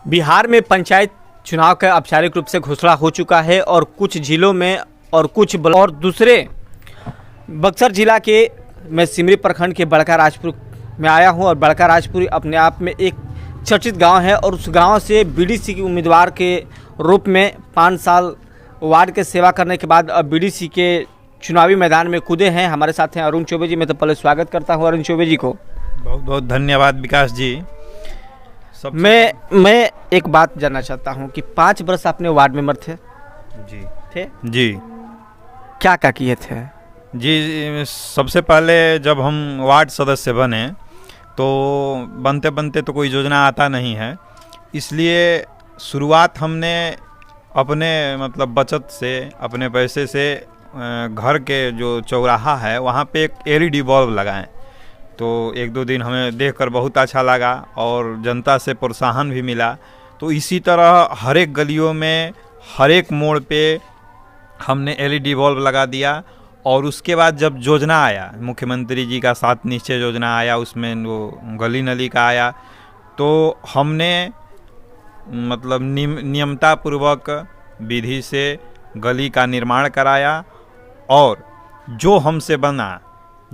बिहार में पंचायत चुनाव का औपचारिक रूप से घोषणा हो चुका है और कुछ जिलों में और कुछ और दूसरे बक्सर जिला के मैं सिमरी प्रखंड के बड़का राजपुर में आया हूं और बड़का राजपुर अपने आप में एक चर्चित गांव है और उस गांव से बीडीसी के उम्मीदवार के रूप में 5 साल वार्ड के सेवा करने के बाद अब बीडीसी के चुनावी मैदान में कूदे हैं। हमारे साथ हैं अरुण चौबे जी। मैं तो पहले स्वागत करता हूं अरुण चौबे जी को। बहुत बहुत धन्यवाद विकास जी। मैं एक बात जानना चाहता हूं कि 5 वर्ष आपने वार्ड मेंबर थे जी क्या किए थे जी। सबसे पहले जब हम वार्ड सदस्य बने तो बनते बनते तो कोई योजना आता नहीं है, इसलिए शुरुआत हमने अपने मतलब बचत से अपने पैसे से घर के जो चौराहा है वहाँ पे एक एलईडी बल्ब लगाएं। तो 1-2 दिन हमें देखकर बहुत अच्छा लगा और जनता से प्रोत्साहन भी मिला। तो इसी तरह हर एक गलियों में हर एक मोड़ पे हमने एलईडी बल्ब लगा दिया। और उसके बाद जब योजना आया, मुख्यमंत्री जी का 7 निश्चय योजना आया, उसमें वो गली नली का आया, तो हमने मतलब नियमतापूर्वक विधि से गली का निर्माण कराया और जो हमसे बना,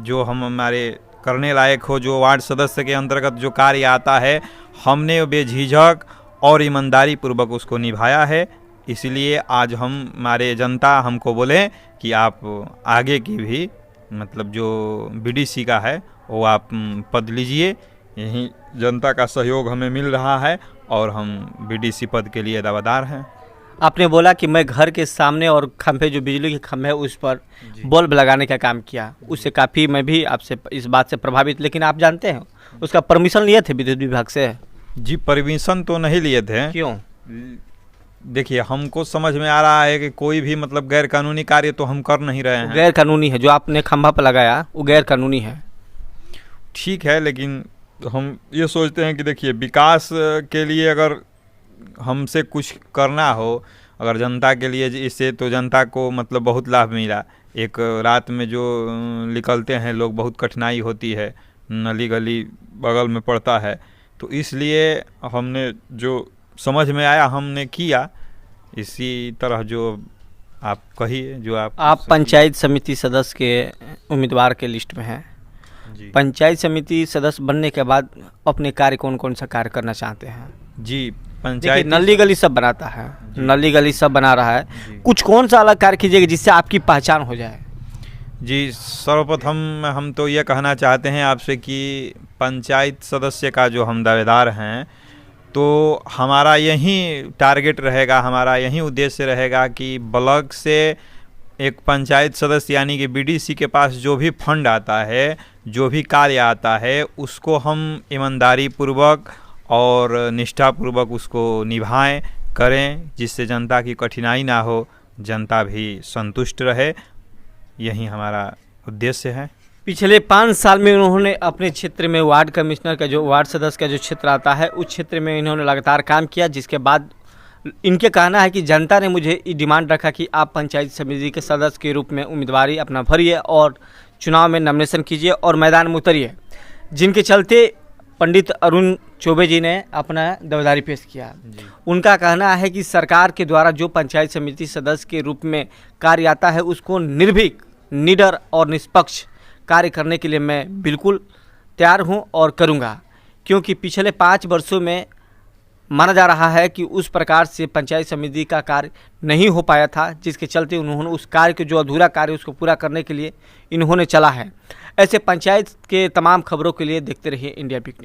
जो हमारे करने लायक हो, जो वार्ड सदस्य के अंतर्गत जो कार्य आता है, हमने बेझिझक और ईमानदारी पूर्वक उसको निभाया है। इसलिए आज हमारे जनता हमको बोले कि आप आगे की भी मतलब जो बीडीसी का है वो आप पद लीजिए। यही जनता का सहयोग हमें मिल रहा है और हम बीडीसी पद के लिए दावेदार हैं। आपने बोला कि मैं घर के सामने और खंभे जो बिजली के खंभे है उस पर बल्ब लगाने का काम किया, उससे काफ़ी मैं भी आपसे इस बात से प्रभावित। लेकिन आप जानते हैं उसका परमिशन लिए थे विद्युत विभाग से? जी परमिशन तो नहीं लिए थे। क्यों? देखिए हमको समझ में आ रहा है कि कोई भी मतलब गैर कानूनी कार्य तो हम कर नहीं रहे हैं। गैर कानूनी है जो आपने खंभा पर लगाया, वो गैर कानूनी है। ठीक है, लेकिन हम ये सोचते हैं कि देखिए विकास के लिए अगर हमसे कुछ करना हो, अगर जनता के लिए, इससे तो जनता को मतलब बहुत लाभ मिला। एक रात में जो निकलते हैं लोग, बहुत कठिनाई होती है, नली गली बगल में पड़ता है, तो इसलिए हमने जो समझ में आया हमने किया। इसी तरह जो आप कहिए, जो आप पंचायत समिति सदस्य के उम्मीदवार के लिस्ट में हैं। पंचायत समिति सदस्य बनने के बाद अपने कार्य कौन कौन सा कार्य करना चाहते हैं? जी पंचायत नली गली सब बनाता है, नली गली सब बना रहा है, कुछ कौन सा अलग कार्य कीजिएगा जिससे आपकी पहचान हो जाए? जी सर्वप्रथम हम तो ये कहना चाहते हैं आपसे कि पंचायत सदस्य का जो हम दावेदार हैं, तो हमारा यही टारगेट रहेगा, हमारा यही उद्देश्य रहेगा कि ब्लॉक से एक पंचायत सदस्य यानी कि बीडीसी के पास जो भी फंड आता है, जो भी कार्य आता है, उसको हम ईमानदारी पूर्वक और निष्ठापूर्वक उसको निभाएं, करें, जिससे जनता की कठिनाई ना हो, जनता भी संतुष्ट रहे। यही हमारा उद्देश्य है। पिछले 5 साल में उन्होंने अपने क्षेत्र में वार्ड कमिश्नर का जो वार्ड सदस्य का जो क्षेत्र आता है उस क्षेत्र में इन्होंने लगातार काम किया, जिसके बाद इनके कहना है कि जनता ने मुझे ये डिमांड रखा कि आप पंचायत समिति के सदस्य के रूप में उम्मीदवारी अपना भरिए और चुनाव में नॉमिनेशन कीजिए और मैदान में उतरिए, जिनके चलते पंडित अरुण चौबे जी ने अपना दावेदारी पेश किया। उनका कहना है कि सरकार के द्वारा जो पंचायत समिति सदस्य के रूप में कार्य आता है उसको निर्भीक, निडर और निष्पक्ष कार्य करने के लिए मैं बिल्कुल तैयार हूं और करूंगा, क्योंकि पिछले 5 वर्षों में माना जा रहा है कि उस प्रकार से पंचायत समिति का कार्य नहीं हो पाया था, जिसके चलते उन्होंने उस कार्य के जो अधूरा कार्य उसको पूरा करने के लिए इन्होंने चला है। ऐसे पंचायत के तमाम खबरों के लिए देखते रहिए इंडिया बिग न्यूज़।